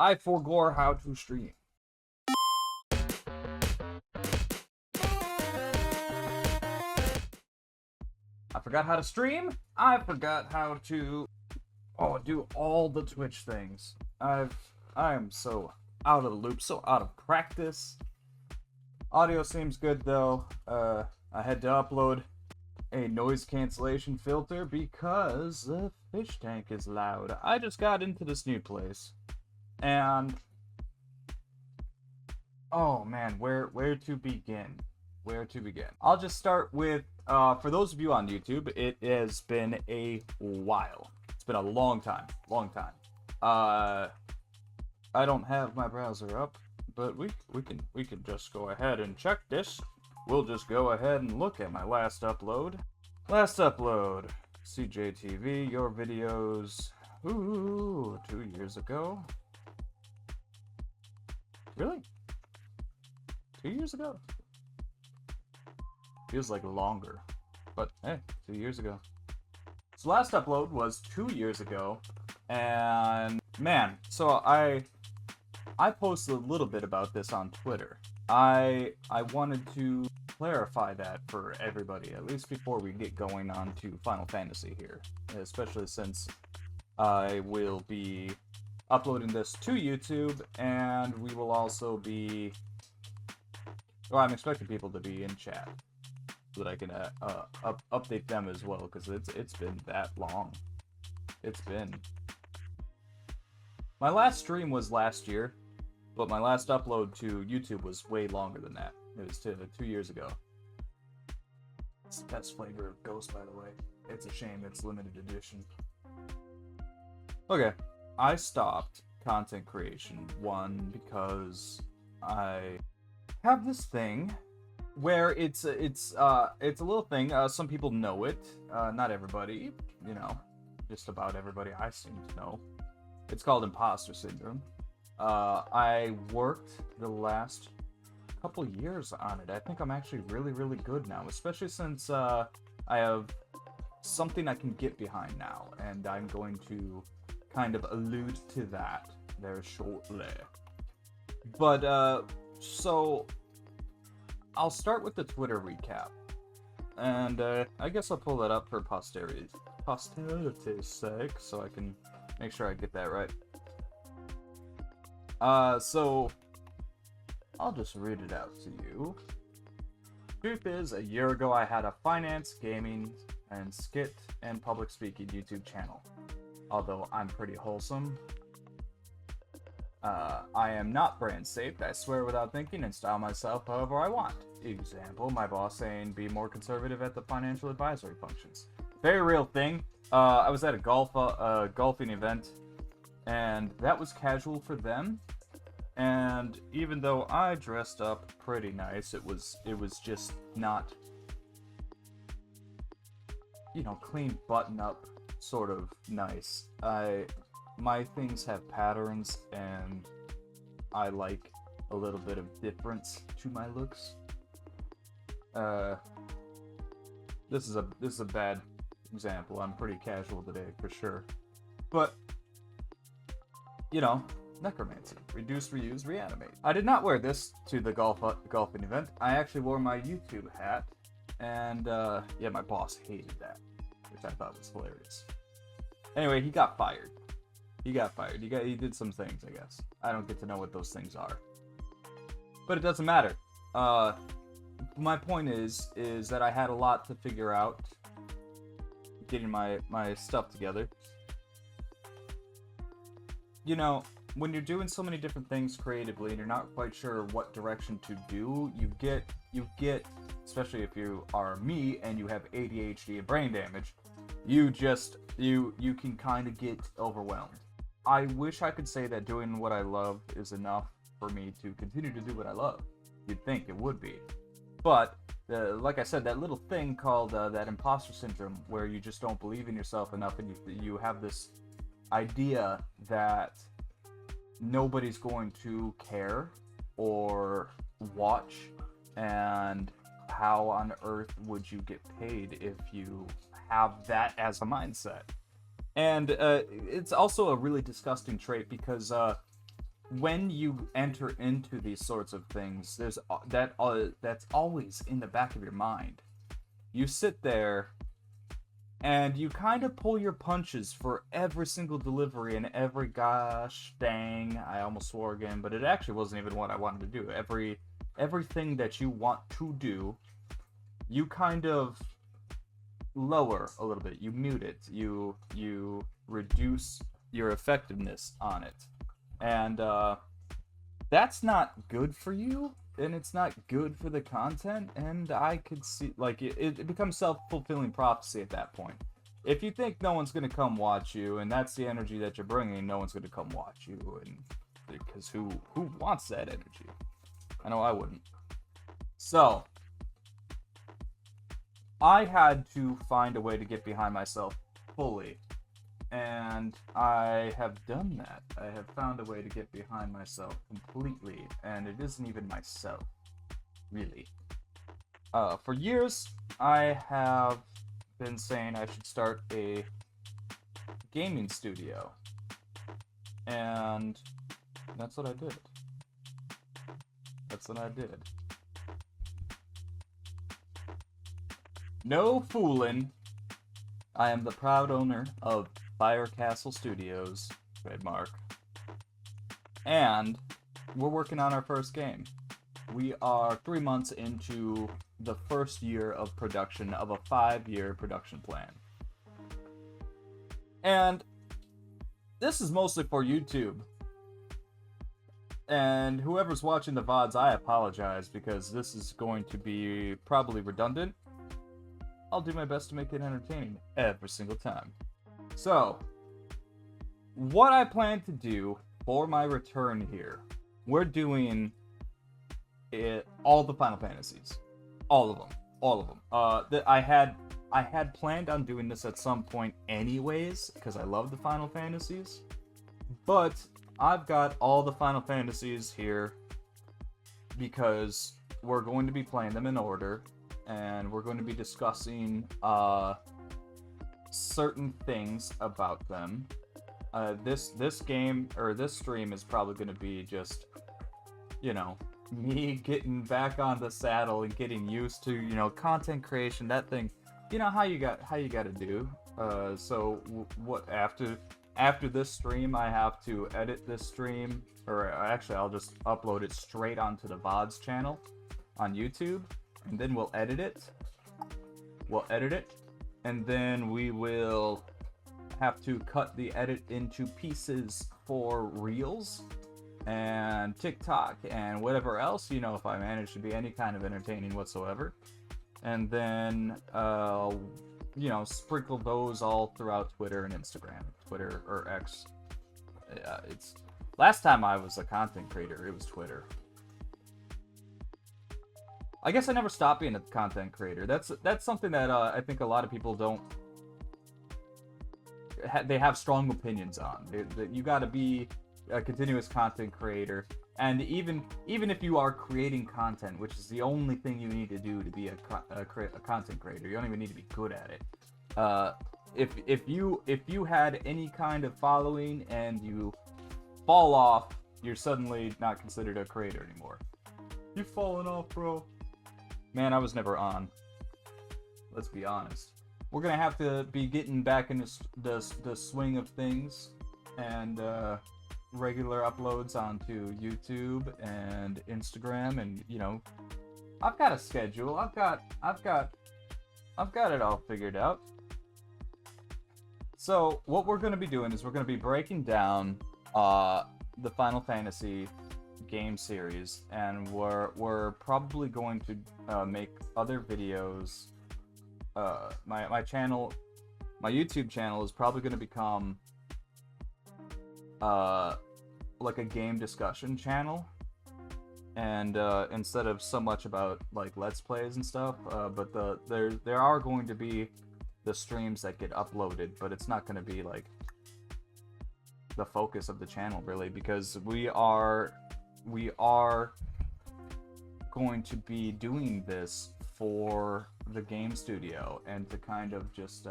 I forgot how to stream. I forgot how to stream. I forgot how to do all the Twitch things. I am so out of the loop, so out of practice. Audio seems good though. I had to upload a noise cancellation filter because the fish tank is loud. I just got into this new place, and oh man, where to begin? Where to begin? I'll just start with for those of you on YouTube, it has been a while. It's been a long time. I don't have my browser up, but we can just go ahead and check this. We'll just go ahead and look at my last upload. SiegeJTV, your videos. Ooh, 2 years ago. Really? 2 years ago? Feels like longer, but hey, 2 years ago. So last upload was 2 years ago, and man, so I posted a little bit about this on Twitter. I wanted to clarify that for everybody, at least before we get going on to Final Fantasy here, especially since I will be uploading this to YouTube, and we will also be, well, I'm expecting people to be in chat so that I can update them as well, because it's been that long. It's been. My last stream was last year, but my last upload to YouTube was way longer than that. It was 2 years ago. It's the best flavor of Ghost, by the way. It's a shame it's limited edition. Okay, I stopped content creation, one, because I have this thing where it's a little thing. Some people know it, not everybody, you know, just about everybody I seem to know. It's called imposter syndrome. I worked the last couple years on it. I think I'm actually really good now, especially since I have something I can get behind now, and I'm going to kind of allude to that there shortly. But so I'll start with the Twitter recap, and I guess I'll pull that up for posterity's sake, so I can make sure I get that right. So I'll just read it out to you. Truth is, a year ago I had a finance, gaming, and skit and public speaking YouTube channel. Although I'm pretty wholesome, I am not brand safe. I swear without thinking and style myself however I want. Example, my boss saying be more conservative at the financial advisory functions. Very real thing. I was at a golfing event, and that was casual for them. And even though I dressed up pretty nice, it was just not, you know, clean button up sort of nice. My things have patterns, and I like a little bit of difference to my looks. This is a bad example. I'm pretty casual today for sure, but you know, necromancy, reduce, reuse, reanimate. I did not wear this to the golfing event. I actually wore my YouTube hat, and yeah, my boss hated that, which I thought was hilarious. Anyway, he got fired. He did some things, I guess. I don't get to know what those things are, but it doesn't matter. My point is that I had a lot to figure out getting my stuff together. You know, when you're doing so many different things creatively and you're not quite sure what direction to do, you get, especially if you are me and you have ADHD and brain damage, you can kind of get overwhelmed. I wish I could say that doing what I love is enough for me to continue to do what I love. You'd think it would be. But, like I said, that little thing called that imposter syndrome, where you just don't believe in yourself enough, and you have this idea that nobody's going to care or watch, and how on earth would you get paid if you have that as a mindset? And it's also a really disgusting trait, because when you enter into these sorts of things, there's that's always in the back of your mind. You sit there and you kind of pull your punches for every single delivery and every gosh dang, I almost swore again, but it actually wasn't even what I wanted to do. Everything that you want to do, you kind of lower a little bit. You mute it. You reduce your effectiveness on it. And that's not good for you, and it's not good for the content, and I could see, like, it becomes self-fulfilling prophecy at that point. If you think no one's going to come watch you, and that's the energy that you're bringing, no one's going to come watch you, and because who wants that energy? I know I wouldn't. So, I had to find a way to get behind myself fully. And I have done that. I have found a way to get behind myself completely, and it isn't even myself, really. For years, I have been saying I should start a gaming studio, and that's what I did. That's what I did. No fooling. I am the proud owner of Fire Castle Studios, trademark. And we're working on our first game. We are 3 months into the first year of production of a 5-year production plan. And this is mostly for YouTube. And whoever's watching the VODs, I apologize because this is going to be probably redundant. I'll do my best to make it entertaining every single time. So, what I plan to do for my return here, we're doing all the Final Fantasies. All of them. I had planned on doing this at some point anyways, because I love the Final Fantasies. But I've got all the Final Fantasies here because we're going to be playing them in order, and we're going to be discussing certain things about them. This game, or this stream, is probably going to be just, you know, me getting back on the saddle and getting used to, you know, content creation, that thing. You know how you got to do. So what after this stream, I have to edit this stream, or actually I'll just upload it straight onto the VODs channel on YouTube, and then we'll edit it. And then we will have to cut the edit into pieces for Reels and TikTok and whatever else, you know, if I manage to be any kind of entertaining whatsoever. And then, you know, sprinkle those all throughout Twitter and Instagram. Twitter, or X. It's last time I was a content creator, it was Twitter. I guess I never stopped being a content creator. That's something that I think a lot of people don't. They have strong opinions on. You got to be a continuous content creator, and even if you are creating content, which is the only thing you need to do to be a content creator, you don't even need to be good at it. If you had any kind of following and you fall off, you're suddenly not considered a creator anymore. You've fallen off, bro. Man, I was never on. Let's be honest. We're gonna have to be getting back in the swing of things, and regular uploads onto YouTube and Instagram, and you know, I've got a schedule. I've got it all figured out. So what we're gonna be doing is we're gonna be breaking down the Final Fantasy game series, and we're probably going to make other videos. My channel, my YouTube channel, is probably going to become like a game discussion channel, and instead of so much about like let's plays and stuff, but there are going to be the streams that get uploaded, but it's not going to be like the focus of the channel really, because we are going to be doing this for the game studio, and to kind of just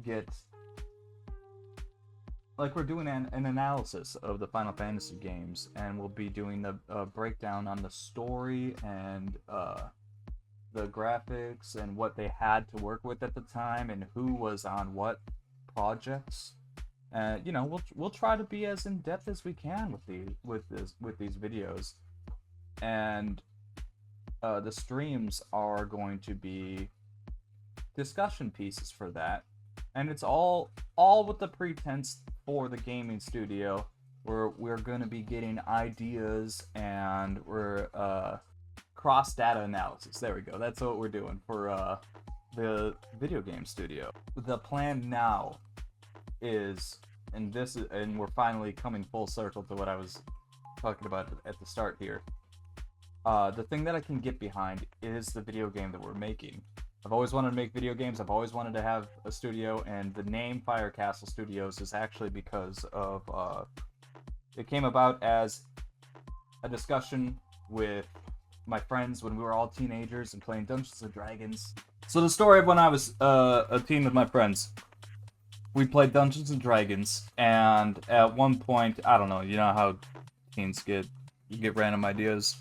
get like we're doing an analysis of the Final Fantasy games, and we'll be doing a breakdown on the story and the graphics and what they had to work with at the time and who was on what projects. You know, we'll try to be as in depth as we can with these videos, and the streams are going to be discussion pieces for that, and it's all with the pretense for the gaming studio where we're going to be getting ideas and we're cross data analysis. There we go. That's what we're doing for the video game studio. The plan now is, and we're finally coming full circle to what I was talking about at the start here. The thing that I can get behind is the video game that we're making. I've always wanted to make video games. I've always wanted to have a studio, and the name Fire Castle Studios is actually because of it came about as a discussion with my friends when we were all teenagers and playing Dungeons and Dragons. So the story of when I was a teen with my friends, we played Dungeons and Dragons, and at one point, I don't know, you know how teens get random ideas.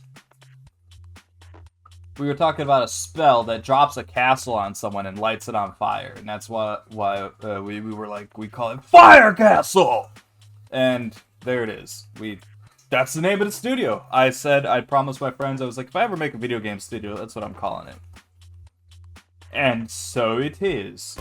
We were talking about a spell that drops a castle on someone and lights it on fire, and that's why we were like, we call it Fire Castle, and there it is. That's the name of the studio. I promised my friends, I was like, if I ever make a video game studio, that's what I'm calling it, and so it is.